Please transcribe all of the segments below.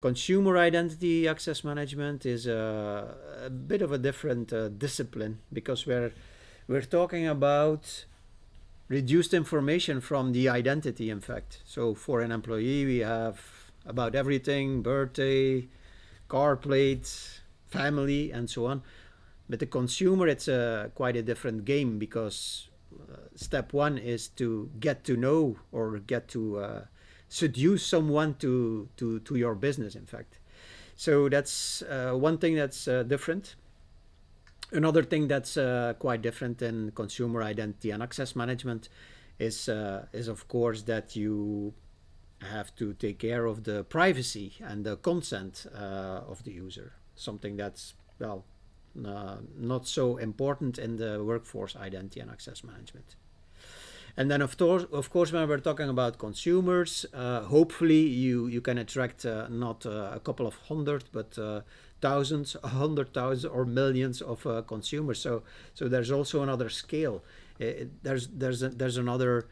Consumer identity access management is a bit of a different discipline, because we're talking about reduced information from the identity, in fact. So for an employee, we have about everything: birthday, car plates, family, and so on. But the consumer, it's quite a different game, because step one is to get to know, or get to seduce someone to your business, in fact. So that's one thing that's different. Another thing that's quite different in consumer identity and access management is of course that you have to take care of the privacy and the consent of the user. Something that's, well, not so important in the workforce identity and access management. And then of course, when we're talking about consumers, hopefully you can attract not a couple of hundred, but thousands, 100,000, or millions of consumers. So there's also another scale. There's another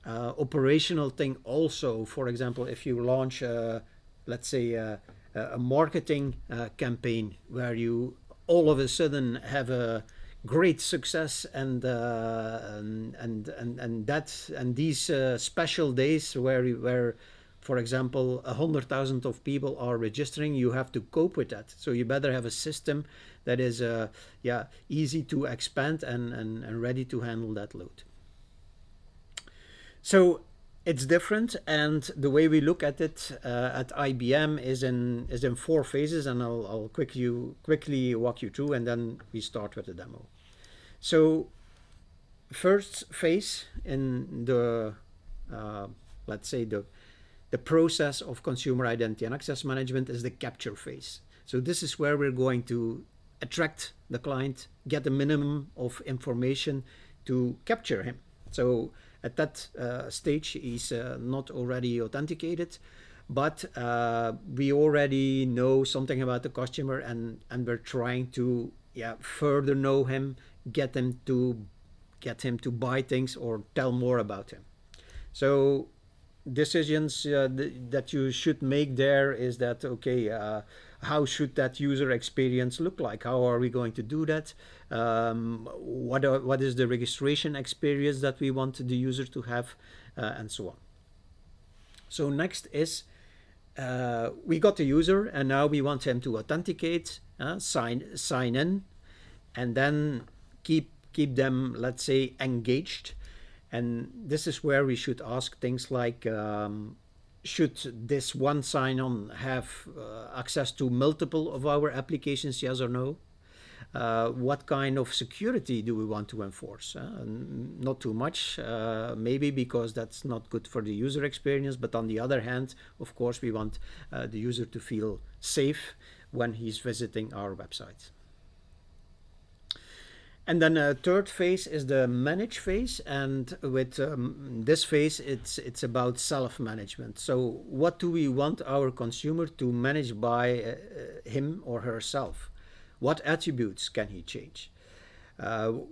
operational thing also. For example, if you launch, let's say, a marketing campaign where you all of a sudden have a great success, and these special days where, for example, 100,000 of people are registering, you have to cope with that. So you better have a system that is easy to expand and ready to handle that load. So it's different, and the way we look at it at IBM is in four phases, and I'll quickly walk you through, and then we start with the demo. So first phase in the let's say the process of consumer identity and access management is the capture phase. So this is where we're going to attract the client, get a minimum of information to capture him. So at that stage, he's not already authenticated, but we already know something about the customer, and we're trying to further know him, get him to buy things or tell more about him. So decisions that you should make there is that, okay, how should that user experience look like? How are we going to do that? What is the registration experience that we want the user to have, and so on. So next is we got the user, and now we want him to authenticate, sign in, and then keep them, let's say, engaged. And this is where we should ask things like, should this one sign-on have access to multiple of our applications, yes or no? What kind of security do we want to enforce? Not too much, maybe, because that's not good for the user experience. But on the other hand, of course, we want the user to feel safe when he's visiting our website. And then a third phase is the manage phase, and with this phase, it's about self-management. So what do we want our consumer to manage by him or herself? What attributes can he change? How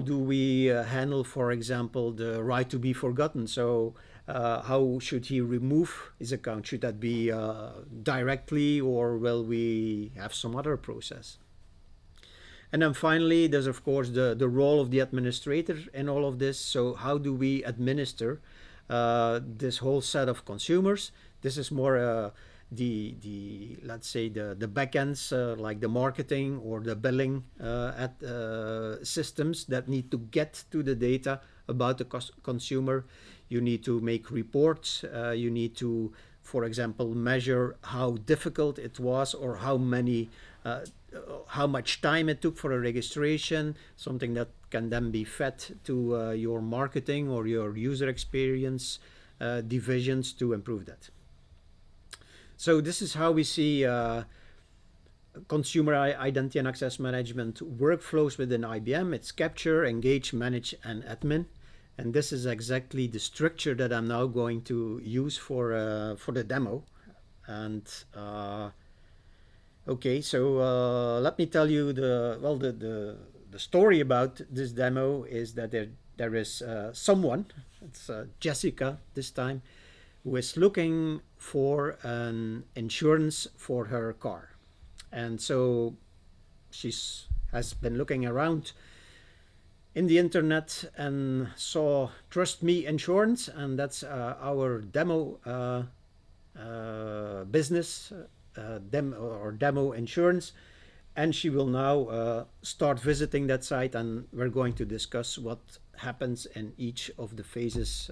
do we handle, for example, the right to be forgotten? So how should he remove his account? Should that be directly, or will we have some other process? And then finally, there's of course the role of the administrator in all of this. So how do we administer this whole set of consumers? This is more the let's say the backends, like the marketing or the billing systems that need to get to the data about the consumer. You need to make reports. You need to, for example, measure how difficult it was, or how much time it took for a registration, something that can then be fed to your marketing or your user experience divisions to improve that. So this is how we see consumer identity and access management workflows within IBM. It's capture, engage, manage, and admin. And this is exactly the structure that I'm now going to use for the demo. And okay, so let me tell you the story about this demo is that there is someone, it's Jessica this time, who is looking for an insurance for her car. And so has been looking around in the internet and saw TrustMeInsurance, and that's our demo business, demo insurance. And she will now start visiting that site, and we're going to discuss what happens in each of the phases.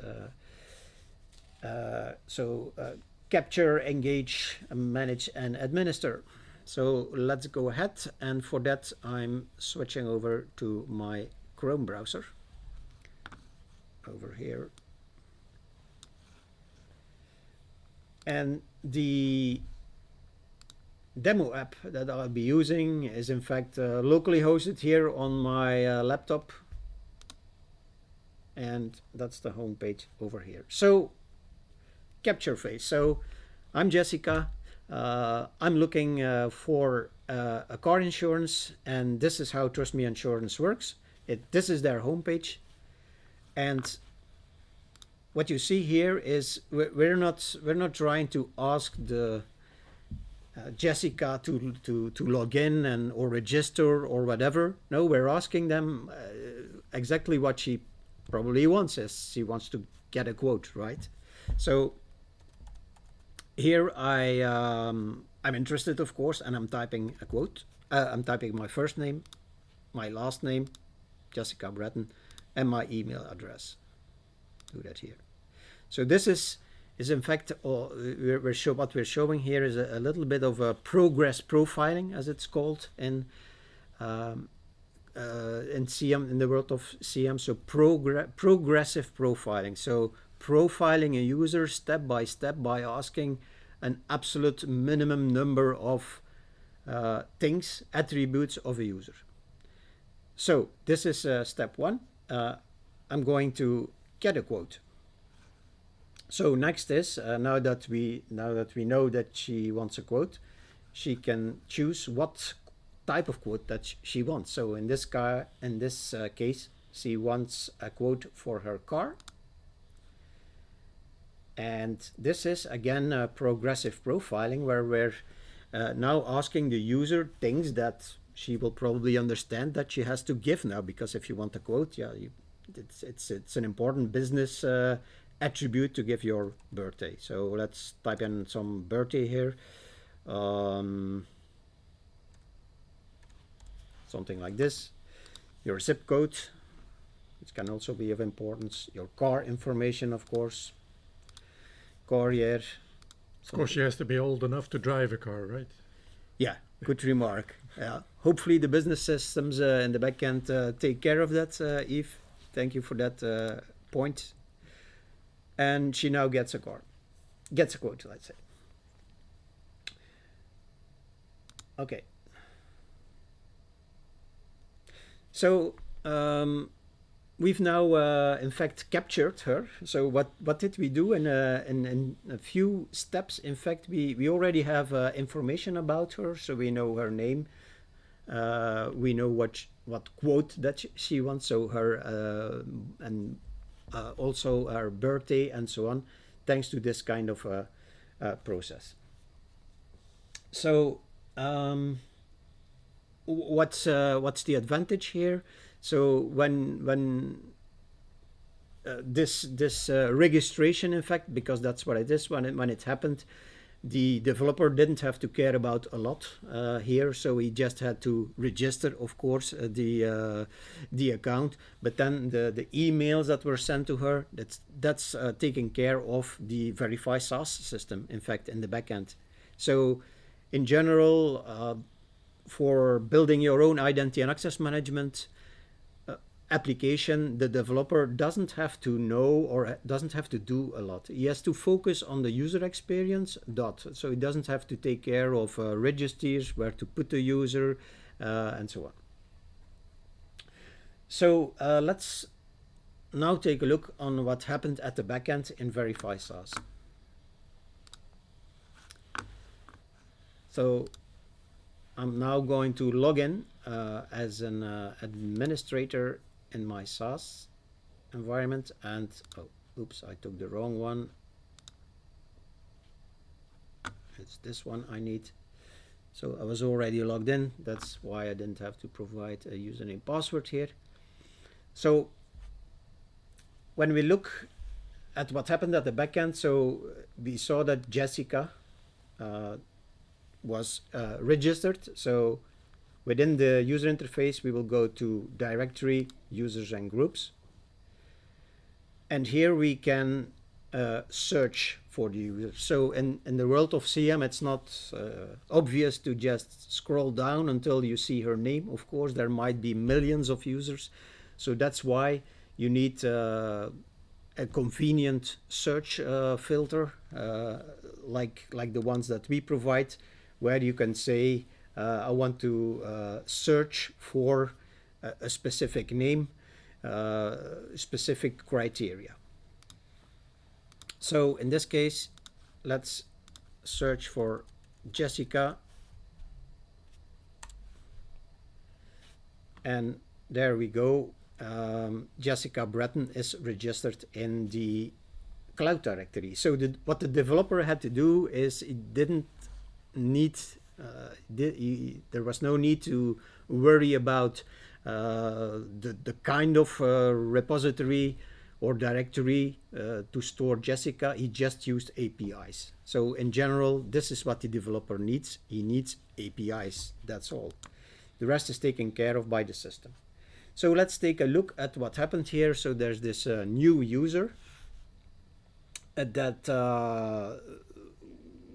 Capture, engage, manage, and administer. So let's go ahead, and for that I'm switching over to my Chrome browser over here. And the demo app that I'll be using is in fact locally hosted here on my laptop, and that's the home page over here. So capture phase. So I'm Jessica. I'm looking for a car insurance, and this is how TrustMeInsurance works. This is their homepage, and what you see here is we're not trying to ask the Jessica to log in or register or whatever. No, we're asking them exactly what she probably wants. Is she wants to get a quote, right? So here I'm interested, of course, and I'm typing a quote. I'm typing my first name, my last name, Jessica Breton, and my email address. Do that here. So this is in fact what we're showing here is a little bit of a progress profiling, as it's called in CIAM, in the world of CIAM. So progressive profiling. So profiling a user step by step by asking an absolute minimum number of things, attributes of a user. So this is step one. I'm going to get a quote. So next is now that we know that she wants a quote, she can choose what type of quote that she wants. So in this case, she wants a quote for her car. And this is again progressive profiling, where we're now asking the user things that she will probably understand that she has to give now, because if you want a quote, yeah, it's an important business attribute to give your birthday. So let's type in some birthday here, something like this. Your zip code, which can also be of importance. Your car information, of course. Car year. Of course, she has to be old enough to drive a car, right? Yeah, good remark. Hopefully the business systems in the back end take care of that, Yves. Thank you for that point. And she now gets a quote, let's say. Okay. So we've now, in fact, captured her. So what did we do in a few steps? In fact, we already have information about her. So we know her name. We know what quote that she wants. So her and also her birthday and so on, thanks to this kind of process. So what's the advantage here? So when this registration, in fact, because that's what it is, when it happened, the developer didn't have to care about a lot here, so he just had to register, of course, the account. But then the emails that were sent to her, that's taken care of the Verify SaaS system, in fact, in the backend. So in general, for building your own identity and access management application, the developer doesn't have to know or doesn't have to do a lot. He has to focus on the user experience. So he doesn't have to take care of registers, where to put the user, and so on. So let's now take a look on what happened at the backend in Verify SaaS. So I'm now going to log in as an administrator in my SaaS environment, and oops, I took the wrong one. it's this one I need. So I was already logged in. That's why I didn't have to provide a username password here. So when we look at what happened at the backend, so we saw that Jessica was registered. So within the user interface, we will go to directory, users and groups. And here we can search for the user. So in the world of CIAM, it's not obvious to just scroll down until you see her name. Of course, there might be millions of users. So that's why you need a convenient search filter like the ones that we provide, where you can say, I want to search for a specific name, specific criteria. So in this case, let's search for Jessica. And there we go. Jessica Breton is registered in the cloud directory. So what the developer had to do is it didn't need, there was no need to worry about the kind of repository or directory to store Jessica. He just used APIs. So in general, this is what the developer needs. He needs APIs, that's all. The rest is taken care of by the system. So let's take a look at what happened here. So there's this new user that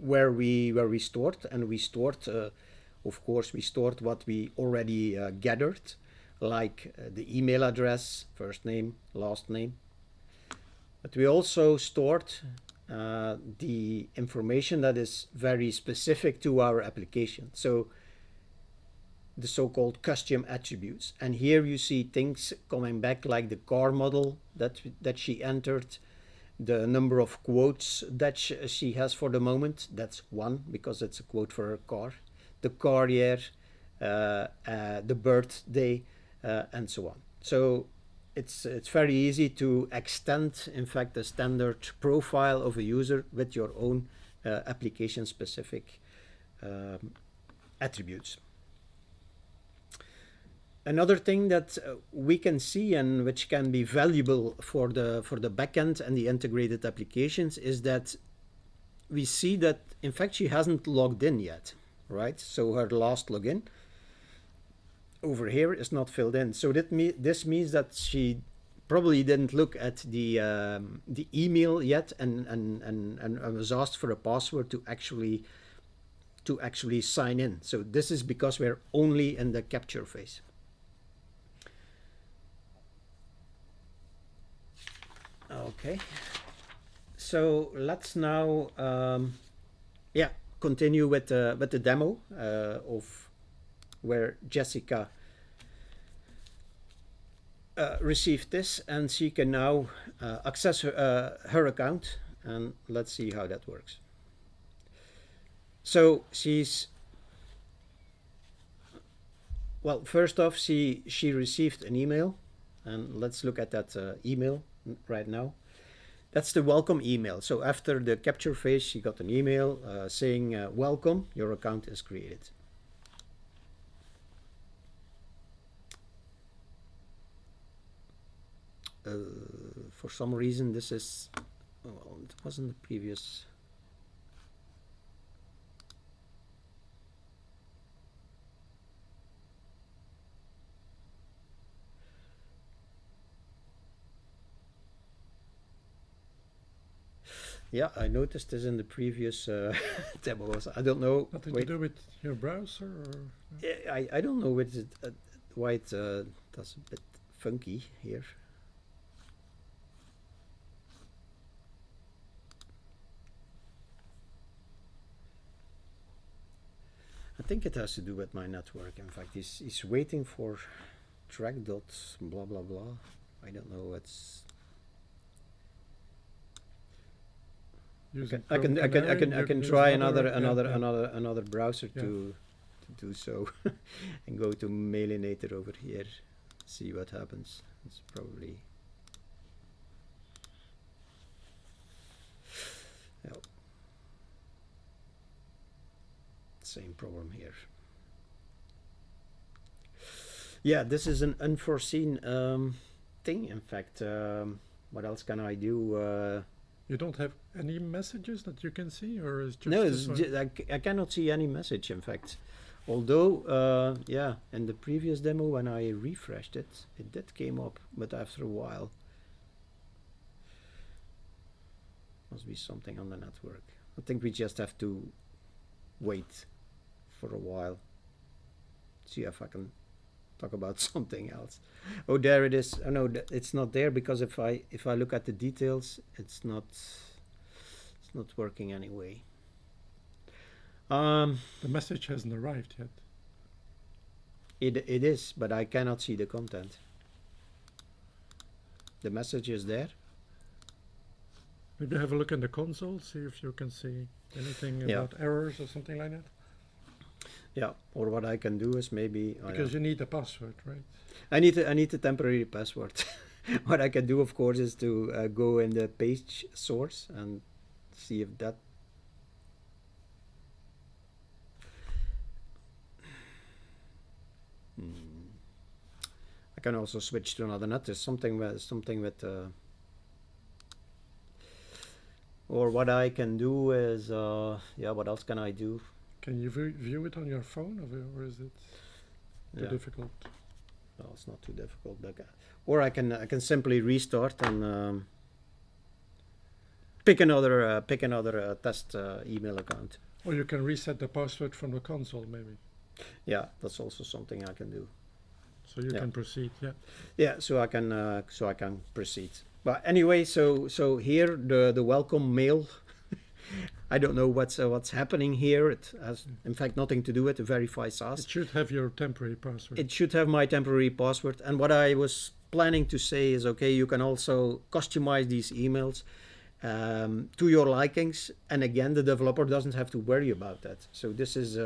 where we stored, and we stored, of course, we stored what we already gathered, like the email address, first name, last name. But we also stored the information that is very specific to our application. So the so-called custom attributes. And here you see things coming back like the car model that she entered, the number of quotes that she has for the moment. That's 1 because it's a quote for her car. The car year, the birthday, and so on. So it's very easy to extend, in fact, the standard profile of a user with your own application-specific attributes. Another thing that we can see and which can be valuable for the backend and the integrated applications is that we see that, in fact, she hasn't logged in yet, right? So her last login over here is not filled in. So this means that she probably didn't look at the email yet and was asked for a password to actually sign in. So this is because we're only in the capture phase. Okay, so let's now continue with the demo of where Jessica received this, and she can now access her account, and let's see how that works. So first off, she received an email, and let's look at that email right now. That's the welcome email. So after the capture phase, she got an email saying, welcome, your account is created. For some reason, this is, well, it wasn't the previous. Yeah, I noticed this in the previous demos. I don't know. Nothing to do with your browser? Or? I don't know why it does a bit funky here. I think it has to do with my network. In fact, he's waiting for track dot blah blah blah. I don't know what's. I can try another browser to do so, and go to Mailinator over here, see what happens. It's probably. No. same problem here. Yeah, this is an unforeseen thing. In fact, what else can I do? You don't have any messages that you can see, or is just No, this one? I cannot see any message. In fact, although yeah, in the previous demo when I refreshed it, it did came up, but after a while, must be something on the network. I think we just have to wait for a while. See if I can talk about something else. Oh, there it is. Oh no, it's not there because if I look at the details, it's not working anyway. The message hasn't arrived yet. It is, but I cannot see the content. The message is there. Maybe have a look in the console, see if you can see anything about errors or something like that. Yeah, or what I can do is maybe because you need a password, right? I need a temporary password. What I can do, of course, is to go in the page source and see if that. I can also switch to another net. There's something with. Or what I can do is, yeah, what else can I do? Can you view it on your phone, or is it too difficult? No, it's not too difficult. Or I can simply restart and pick another test email account. Or you can reset the password from the console, maybe. Yeah, that's also something I can do. So you can proceed, yeah. Yeah, so I can proceed. But anyway, so here the welcome mail. I don't know what's happening here. It has, in fact, nothing to do with the Verify SaaS. It should have your temporary password. It should have my temporary password. And what I was planning to say is, okay, you can also customize these emails to your likings. And again, the developer doesn't have to worry about that. So this is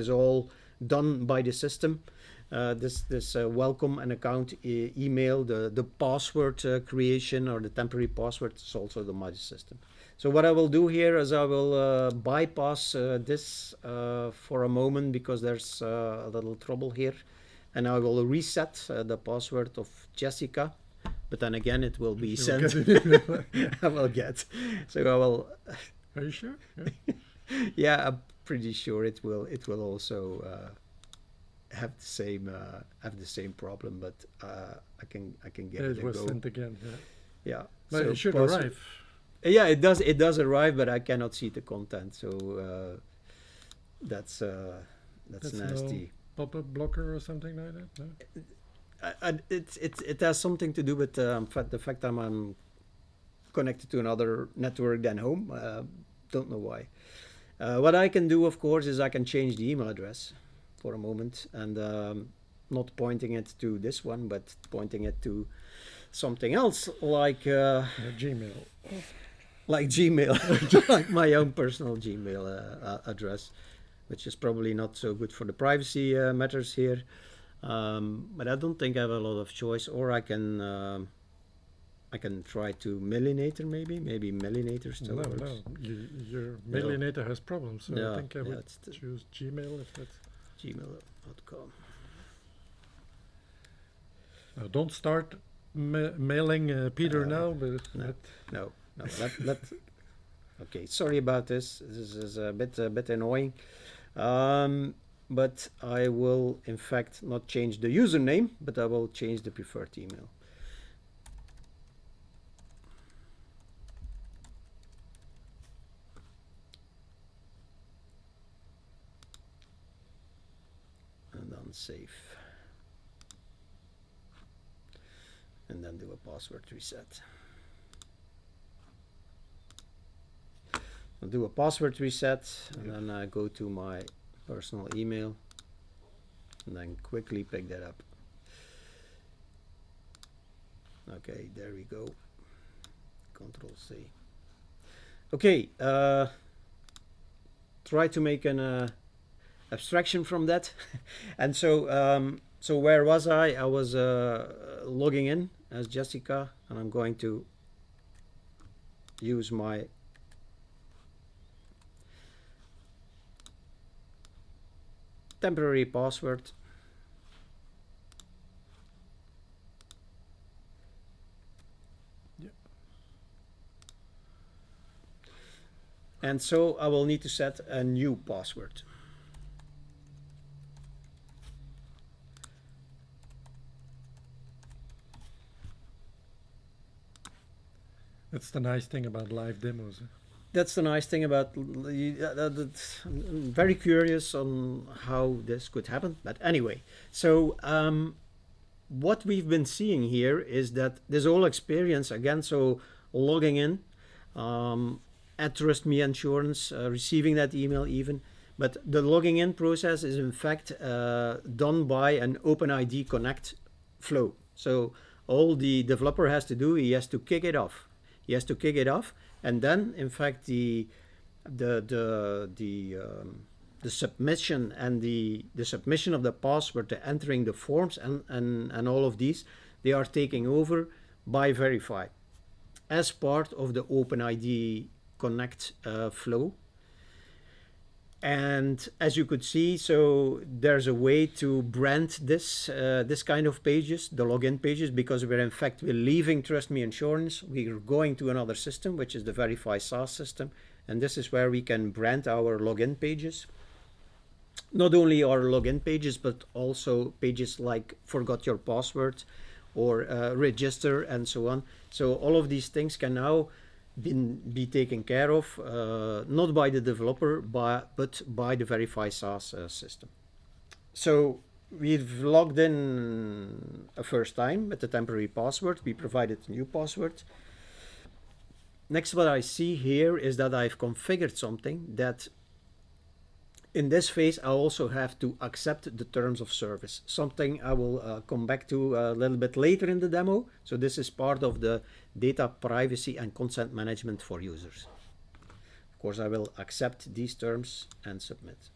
all done by the system. This welcome and account email, the password creation or the temporary password is also done by the system. So what I will do here is I will bypass this for a moment because there's a little trouble here, and I will reset the password of Jessica, but then again it will be sent. I will get. So I will. Are you sure? Yeah, yeah, I'm pretty sure it will also have the same problem, but I can get it. It was sent again. Yeah. But so it should arrive. Yeah, it does arrive, but I cannot see the content, so that's nasty. No pop-up blocker or something like that? No? It has something to do with the fact that I'm connected to another network than home. Don't know why. What I can do, of course, is I can change the email address for a moment and not pointing it to this one, but pointing it to something else like Gmail. Like Gmail, like my own personal Gmail address, which is probably not so good for the privacy matters here. But I don't think I have a lot of choice, or I can try to Mailinator maybe Mailinator still works. No, your Mailinator has problems, so yeah, I think I would choose Gmail if that's gmail.com. Don't start mailing Peter now, but no. Okay, sorry about this. This is a bit annoying, but I will in fact not change the username, but I will change the preferred email. And then save. And then do a password reset. I'll do a password reset, and then I go to my personal email and then quickly pick that up. Okay, there we go. Control C. Okay, try to make an abstraction from that. And so so where was I? I was logging in as Jessica, and I'm going to use my temporary password. Yeah. And so I will need to set a new password. That's the nice thing about live demos. That's the nice thing about I'm very curious on how this could happen, but anyway, so what we've been seeing here is that this whole experience again, so logging in at TrustMeInsurance, receiving that email even, but the logging in process is in fact done by an OpenID Connect flow. So all the developer has to do, he has to kick it off. He has to kick it off, and then in fact the submission and the submission of the password, the entering the forms and all of these, they are taking over by Verify as part of the OpenID Connect flow. And as you could see, so there's a way to brand this this kind of pages, the login pages, because we're leaving TrustMeInsurance. We're going to another system, which is the Verify SaaS system, and this is where we can brand our login pages. Not only our login pages, but also pages like forgot your password or register and so on. So all of these things can now be taken care of, not by the developer, but by the Verify SaaS system. So we've logged in a first time with the temporary password. We provided a new password. Next, what I see here is that I've configured something that in this phase, I also have to accept the terms of service, something I will come back to a little bit later in the demo. So this is part of the data privacy and consent management for users. Of course, I will accept these terms and submit.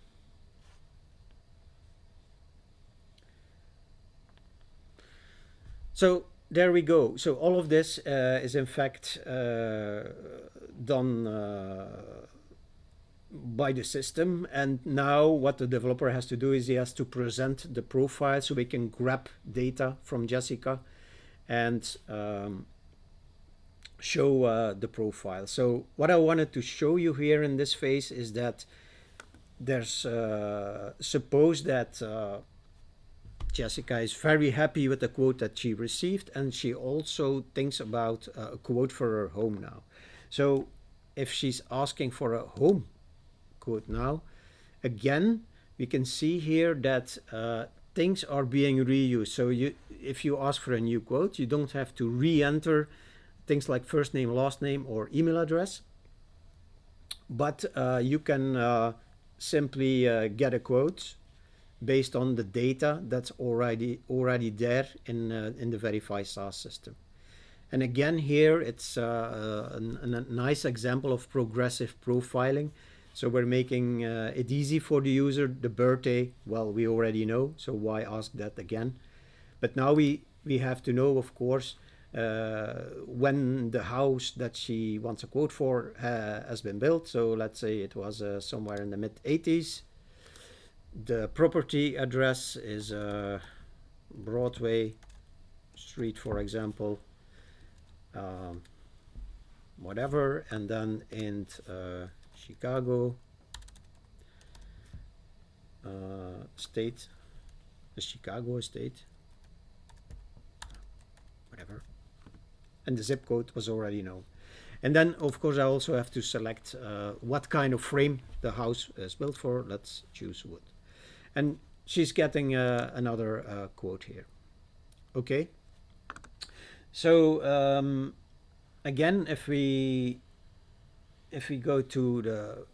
So there we go. So all of this is in fact done by the system, and now what the developer has to do is he has to present the profile so we can grab data from Jessica and show the profile. So what I wanted to show you here in this phase is that there's suppose that Jessica is very happy with the quote that she received, and she also thinks about a quote for her home now. So if she's asking for a home quote now, again we can see here that things are being reused. So if you ask for a new quote, you don't have to re-enter things like first name, last name, or email address, but you can simply get a quote based on the data that's already there in the Verify SaaS system. And again, here it's a nice example of progressive profiling. So we're making it easy for the user. The birthday, well, we already know, so why ask that again? But now we have to know, of course, when the house that she wants a quote for has been built. So let's say it was somewhere in the mid-80s. The property address is Broadway Street, for example, whatever, and then in Chicago state, the Chicago state, whatever, and the zip code was already known. And then of course I also have to select what kind of frame the house is built for. Let's choose wood, and she's getting another quote here. Okay, so again, if we go to the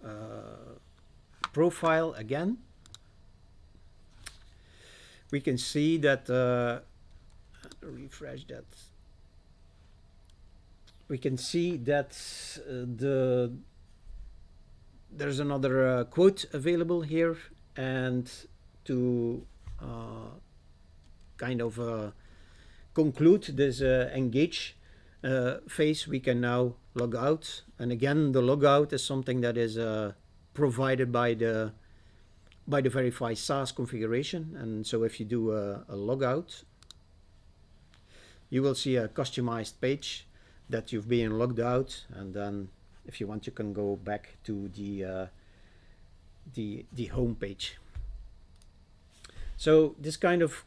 profile again, we can see that refresh that. We can see that there's another quote available here, and to kind of conclude this engage phase, we can now log out. And again, the logout is something that is provided by the by the Verify SaaS configuration. And so if you do a logout, you will see a customized page that you've been logged out, and then if you want you can go back to the home page. So this kind of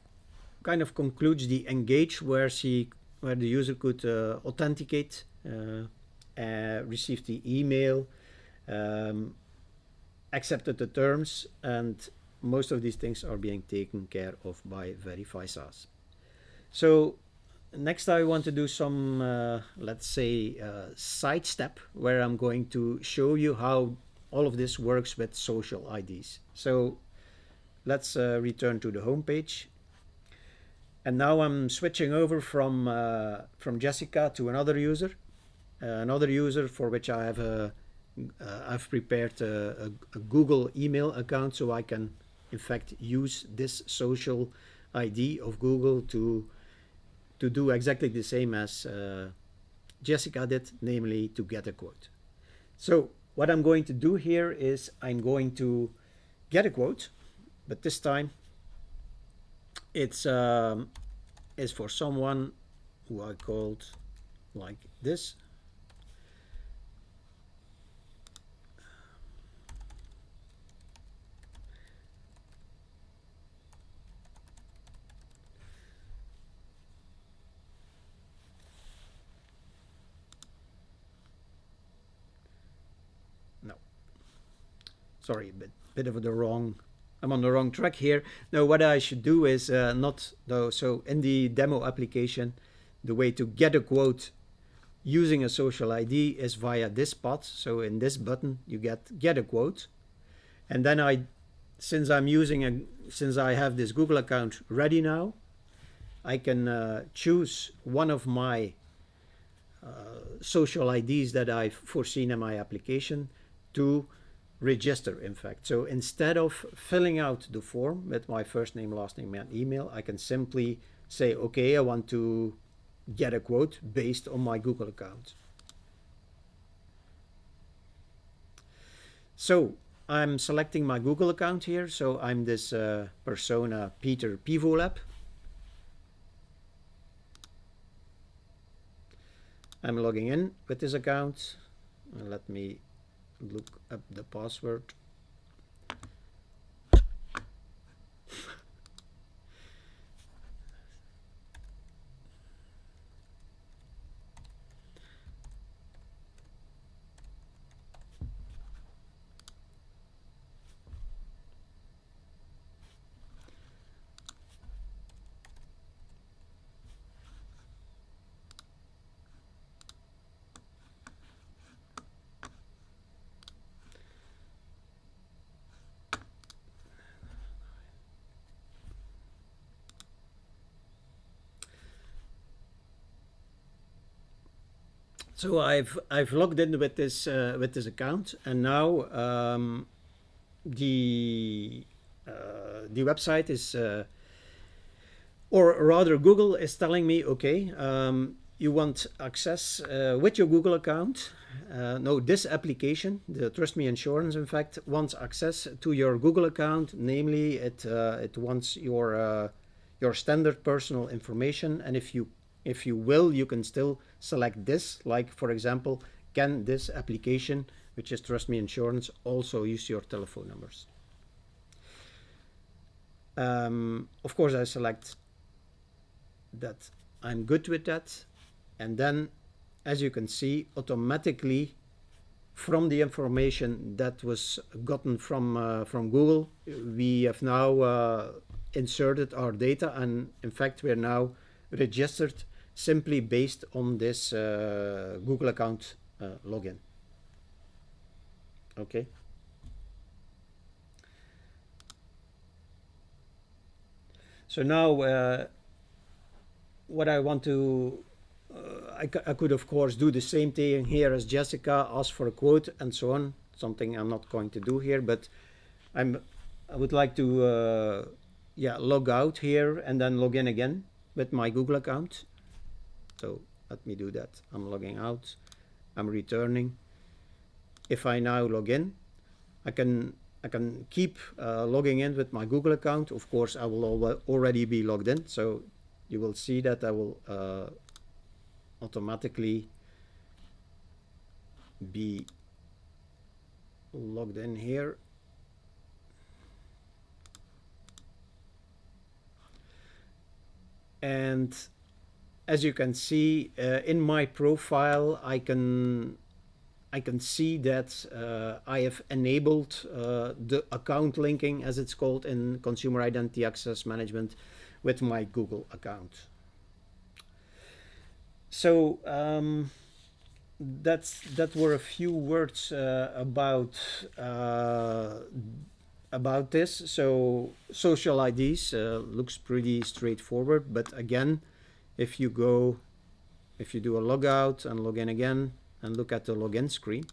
concludes the engage, where the user could authenticate, receive the email, accepted the terms, and most of these things are being taken care of by Verify SaaS. So next I want to do some, let's say, sidestep, where I'm going to show you how all of this works with social IDs. So let's return to the home page. And now I'm switching over from Jessica to another user for which I have I've prepared a Google email account, so I can in fact use this social ID of Google to do exactly the same as Jessica did, namely to get a quote. So what I'm going to do here is I'm going to get a quote, but this time it's for someone who I called like this. No, sorry, bit of the wrong. I'm on the wrong track here. No, what I should do is not though. So in the demo application, the way to get a quote using a social ID is via this path. So in this button, you get a quote, and then since I have this Google account ready now, I can choose one of my social IDs that I've foreseen in my application to register, in fact. So instead of filling out the form with my first name, last name, and email, I can simply say, okay, I want to get a quote based on my Google account. So I'm selecting my Google account here. So I'm this persona Peter Pivolab. I'm logging in with this account. Let me look up the password. So I've logged in with this account, and now the website is, or rather Google is telling me, okay, you want access with your Google account. No, this application, the TrustMeInsurance, in fact, wants access to your Google account. Namely, it wants your standard personal information, and if you will, you can still select this, like for example, can this application, which is TrustMeInsurance, also use your telephone numbers? Of course, I select that I'm good with that, and then, as you can see, automatically from the information that was gotten from Google, we have now inserted our data, and in fact, we are now registered simply based on this Google account login. Okay. So now what I want to, I could of course do the same thing here as Jessica, ask for a quote and so on, something I'm not going to do here, but I would like to log out here and then log in again with my Google account. So let me do that. I'm logging out, I'm returning. If I now log in, I can I can keep logging in with my Google account. Of course, I will already be logged in, so you will see that I will automatically be logged in here. And as you can see in my profile, I can see that I have enabled the account linking, as it's called in Consumer Identity Access Management, with my Google account. So that were a few words about this. So social IDs looks pretty straightforward, but again, if you do a logout and log in again and look at the login screen,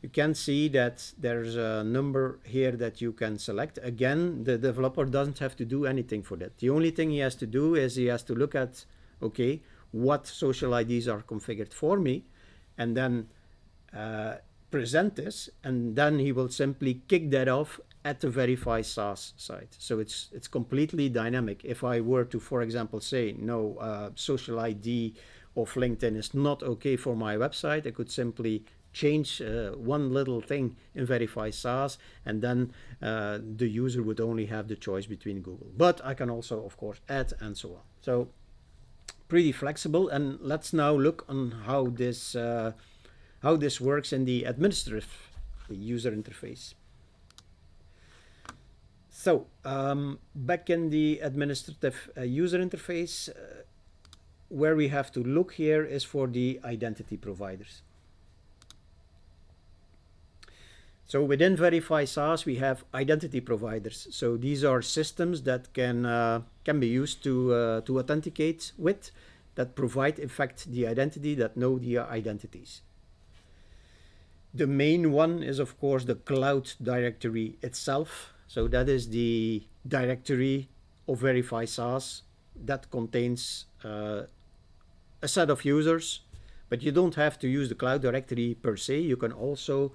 you can see that there's a number here that you can select. Again, the developer doesn't have to do anything for that. The only thing he has to do is he has to look at, okay, what social IDs are configured for me, and then present this, and then he will simply kick that off at the Verify SaaS site. So it's completely dynamic. If I were to, for example, say no, social ID of LinkedIn is not okay for my website, I could simply change one little thing in Verify SaaS, and then the user would only have the choice between Google. But I can also, of course, add and so on. So pretty flexible. And let's now look on how this works in the administrative user interface. So back in the administrative user interface, where we have to look here is for the identity providers. So within Verify SaaS, we have identity providers. So these are systems that can be used to authenticate with, that provide, in fact, the identity, that know the identities. The main one is, of course, the cloud directory itself. So that is the directory of Verify SaaS that contains a set of users, but you don't have to use the cloud directory per se. You can also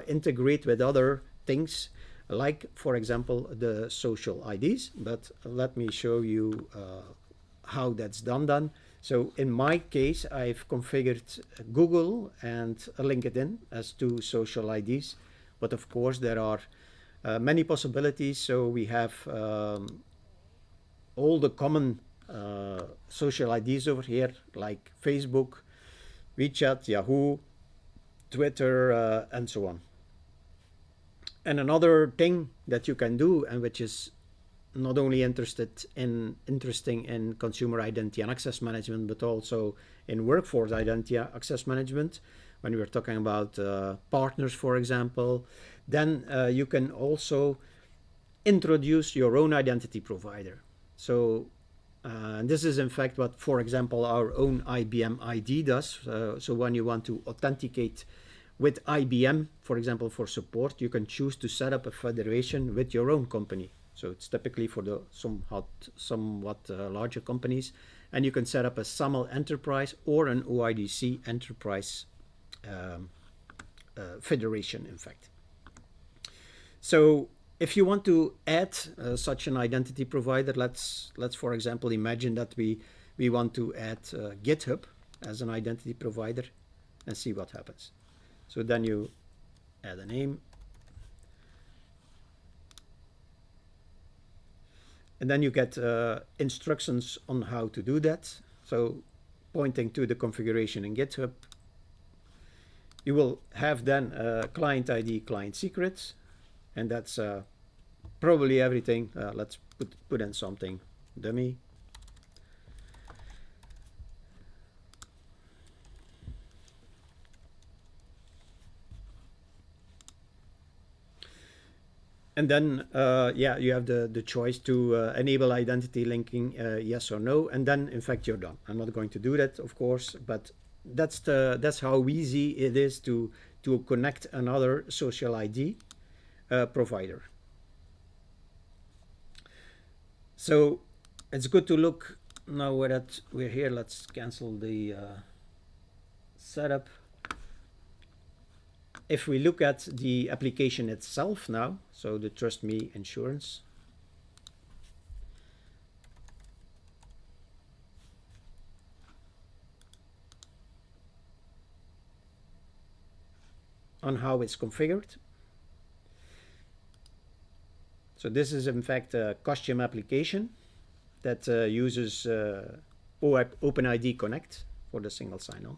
integrate with other things, like, for example, the social IDs. But let me show you how that's done. So in my case, I've configured Google and LinkedIn as two social IDs, but of course there are many possibilities. So we have all the common social IDs over here, like Facebook, WeChat, Yahoo, Twitter, and so on. And another thing that you can do, and which is not only interesting in consumer identity and access management, but also in workforce identity access management, when we're talking about partners, for example, then you can also introduce your own identity provider. So this is in fact what, for example, our own IBM ID does. So when you want to authenticate with IBM, for example, for support, you can choose to set up a federation with your own company. So it's typically for the somewhat larger companies, and you can set up a SAML enterprise or an OIDC enterprise federation, in fact. So if you want to add such an identity provider, let's for example imagine that we want to add GitHub as an identity provider, and see what happens. So then you add a name, and then you get instructions on how to do that. So pointing to the configuration in GitHub, you will have then client ID, client secrets, and that's probably everything. Let's put in something dummy. And then, yeah, you have the choice to enable identity linking, yes or no, and then, in fact, you're done. I'm not going to do that, of course, but that's how easy it is to connect another social ID provider. So it's good to look now that we're here. Let's cancel the setup. if we look at the application itself now, so the TrustMeInsurance, on how it's configured. So this is in fact a custom application that uses OpenID Connect for the single sign-on.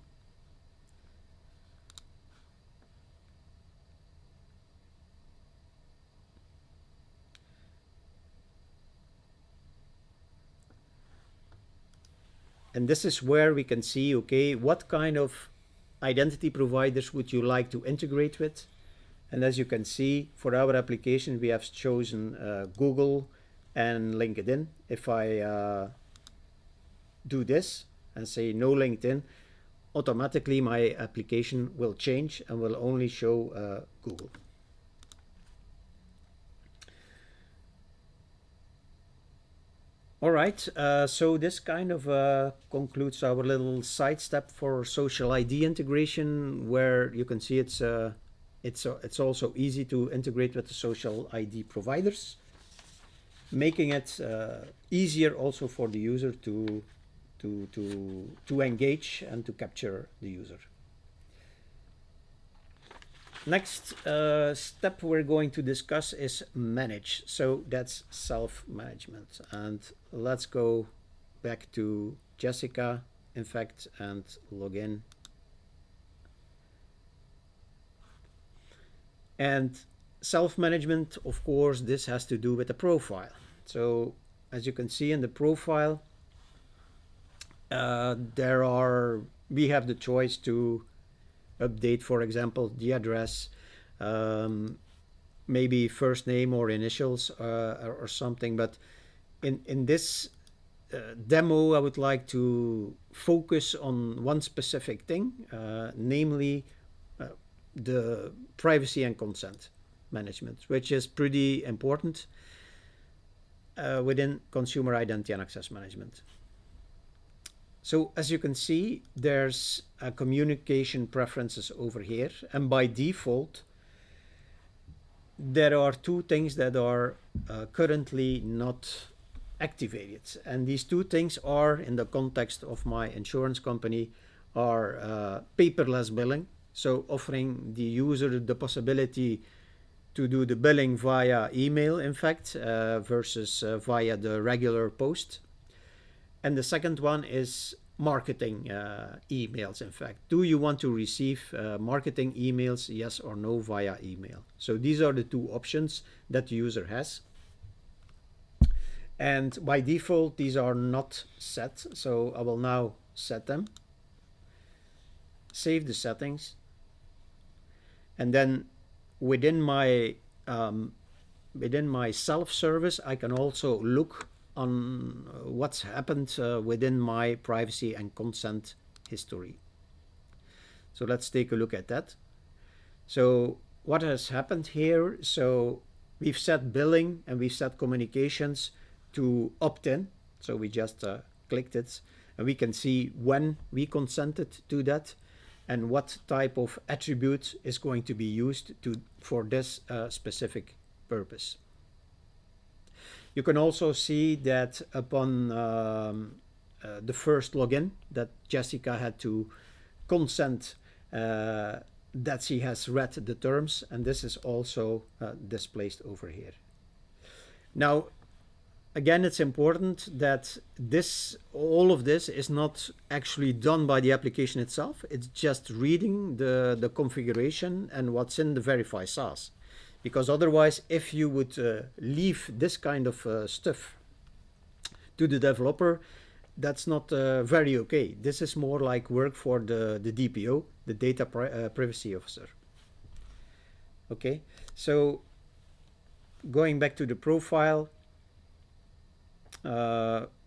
And this is where we can see, okay, what kind of identity providers would you like to integrate with? And as you can see, for our application, we have chosen Google and LinkedIn. If I do this and say no LinkedIn, automatically my application will change and will only show Google. All right, so this kind of concludes our little sidestep for social ID integration, where you can see it's also easy to integrate with the social ID providers, making it easier also for the user to engage and to capture the user. Next step we're going to discuss is manage. So that's self-management. And let's go back to Jessica, in fact, and log in. And self-management, of course, this has to do with the profile. So as you can see in the profile, we have the choice to update, for example, the address, maybe first name or initials or something. But in this demo, I would like to focus on one specific thing, namely the privacy and consent management, which is pretty important within consumer identity and access management. So as you can see, there's communication preferences over here, and by default there are two things that are currently not activated, and these two things are, in the context of my insurance company, are paperless billing, so offering the user the possibility to do the billing via email, in fact, versus via the regular post. And the second one is marketing emails, in fact. Do you want to receive marketing emails, yes or no, via email? So these are the two options that the user has. And by default, these are not set. So I will now set them. Save the settings. And then within my self-service, I can also look on what's happened within my privacy and consent history. So let's take a look at that. So what has happened here? So we've set billing and we've set communications to opt-in. So we just clicked it, and we can see when we consented to that and what type of attribute is going to be used for this specific purpose. You can also see that upon the first login that Jessica had to consent that she has read the terms, and this is also displayed over here. Now, again, it's important that all of this is not actually done by the application itself. It's just reading the configuration and what's in the Verify SaaS. Because otherwise, if you would leave this kind of stuff to the developer, that's not very okay. This is more like work for the DPO, the Data Privacy Officer. Okay, so going back to the profile,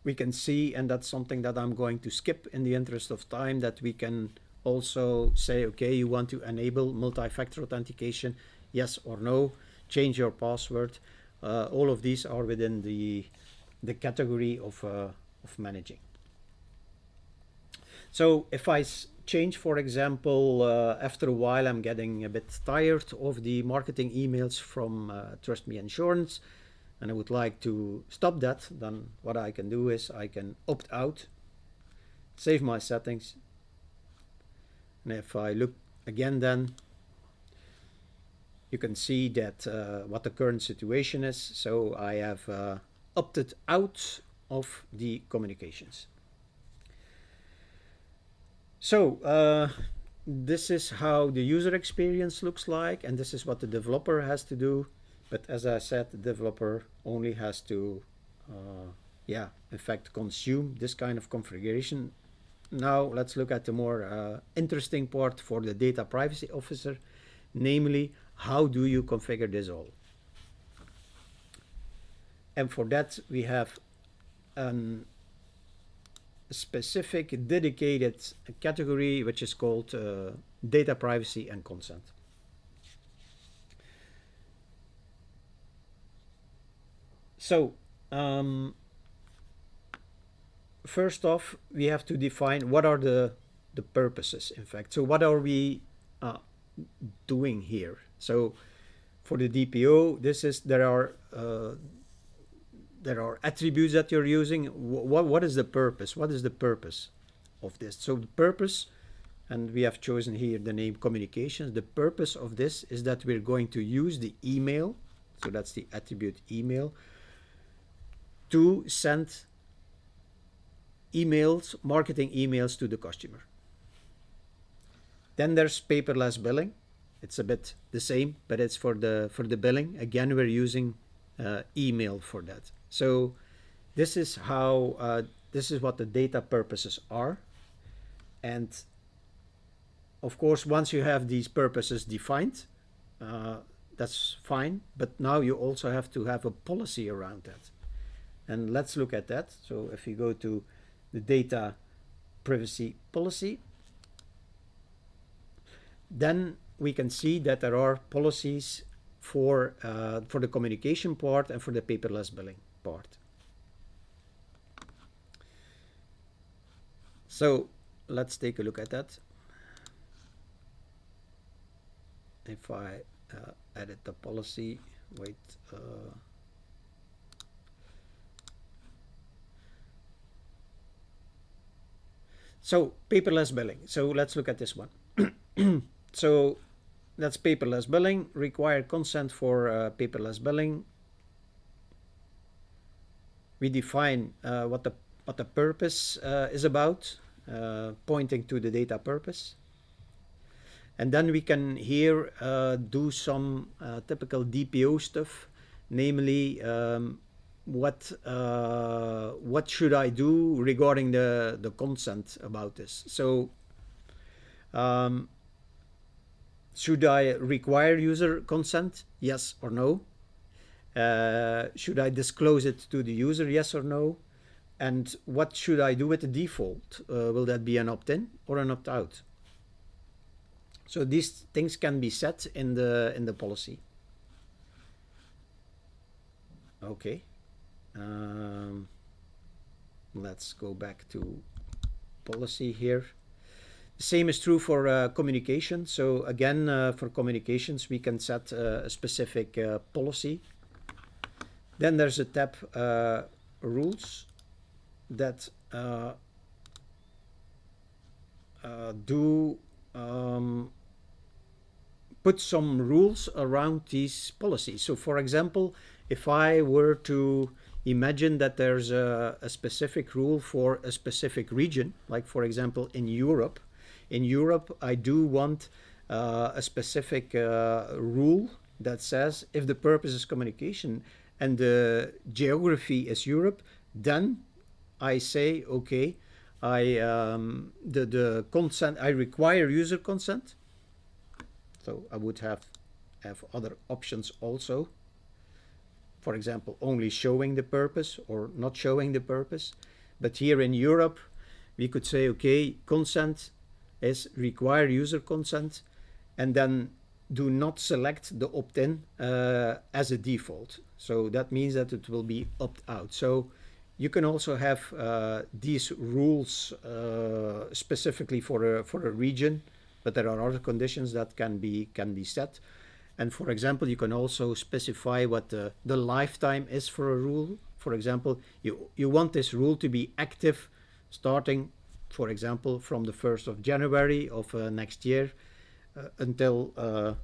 we can see, and that's something that I'm going to skip in the interest of time, that we can also say, okay, you want to enable multi-factor authentication, yes or no, change your password. All of these are within the category of managing. So if I change, for example, after a while I'm getting a bit tired of the marketing emails from TrustMeInsurance, and I would like to stop that, then what I can do is I can opt out, save my settings, and if I look again, then you can see that what the current situation is. So I have opted out of the communications. So this is how the user experience looks like, and this is what the developer has to do. But as I said, the developer only has to, in fact, consume this kind of configuration. Now let's look at the more interesting part for the data privacy officer, namely, how do you configure this all? And for that, we have a specific dedicated category, which is called data privacy and consent. So first off, we have to define what are the purposes, in fact. So what are we doing here? So for the DPO, there are attributes that you're using. What is the purpose? What is the purpose of this? So the purpose, and we have chosen here the name communications. The purpose of this is that we're going to use the email, so that's the attribute email, to send emails, marketing emails to the customer. Then there's paperless billing. It's a bit the same, but it's for the billing. Again, we're using email for that. So this is how this is what the data purposes are. And of course, once you have these purposes defined, that's fine. But now you also have to have a policy around that. And let's look at that. So if you go to the data privacy policy, then we can see that there are policies for the communication part and for the paperless billing part. So let's take a look at that. If I edit the policy, wait. So paperless billing. So let's look at this one. So that's paperless billing. Require consent for paperless billing. We define what the purpose is about, pointing to the data purpose. And then we can here do some typical DPO stuff, namely what should I do regarding the consent about this. So should I require user consent? Yes or no? Should I disclose it to the user? Yes or no? And what should I do with the default? Will that be an opt-in or an opt-out? So these things can be set in the policy. Okay. Let's go back to policy here. The same is true for communication. So again, for communications, we can set a specific policy. Then there's a tab rules that put some rules around these policies. So for example, if I were to imagine that there's a specific rule for a specific region, like for example in Europe, I do want a specific rule that says if the purpose is communication and the geography is Europe, then I say, okay, the consent, I require user consent. So I would have other options also. For example, only showing the purpose or not showing the purpose. But here in Europe, we could say, okay, consent is require user consent, and then do not select the opt-in as a default. So that means that it will be opt-out. So you can also have these rules specifically for a region, but there are other conditions that can be set. And for example, you can also specify what the lifetime is for a rule. For example, you want this rule to be active starting, for example, from the 1st of January of next year until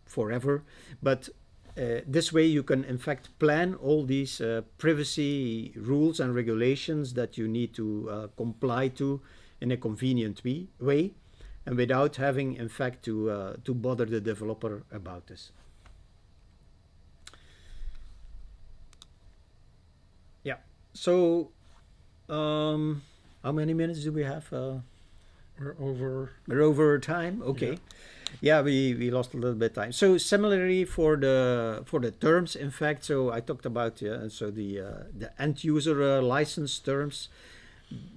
forever. But this way you can in fact plan all these privacy rules and regulations that you need to comply to in a convenient way, and without having in fact to bother the developer about this. Yeah, so how many minutes do we have? We're over. We're over time. Okay. Yeah, we lost a little bit of time. So similarly for the terms, in fact, so I talked about the end user license terms.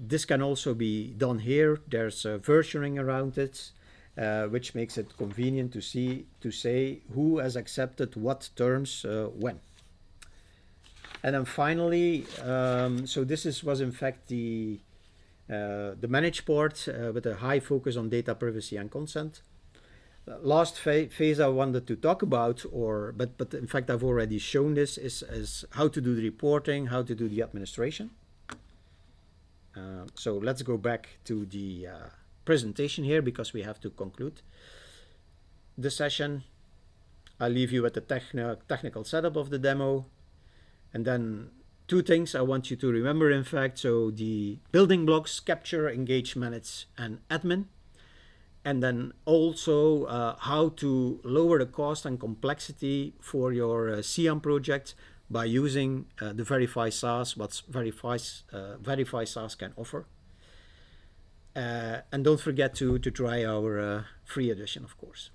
This can also be done here. There's versioning around it, which makes it convenient to say who has accepted what terms when. And then finally, so this was in fact the managed part with a high focus on data privacy and consent. Last phase I wanted to talk about, but in fact I've already shown this, is how to do the reporting, how to do the administration. So let's go back to the presentation here because we have to conclude the session. I'll leave you with the technical setup of the demo, and then two things I want you to remember, in fact. So the building blocks: capture, engage, manage, and admin. And then also how to lower the cost and complexity for your CIAM project by using the Verify SaaS, what Verify SaaS can offer. And don't forget to try our free edition, of course.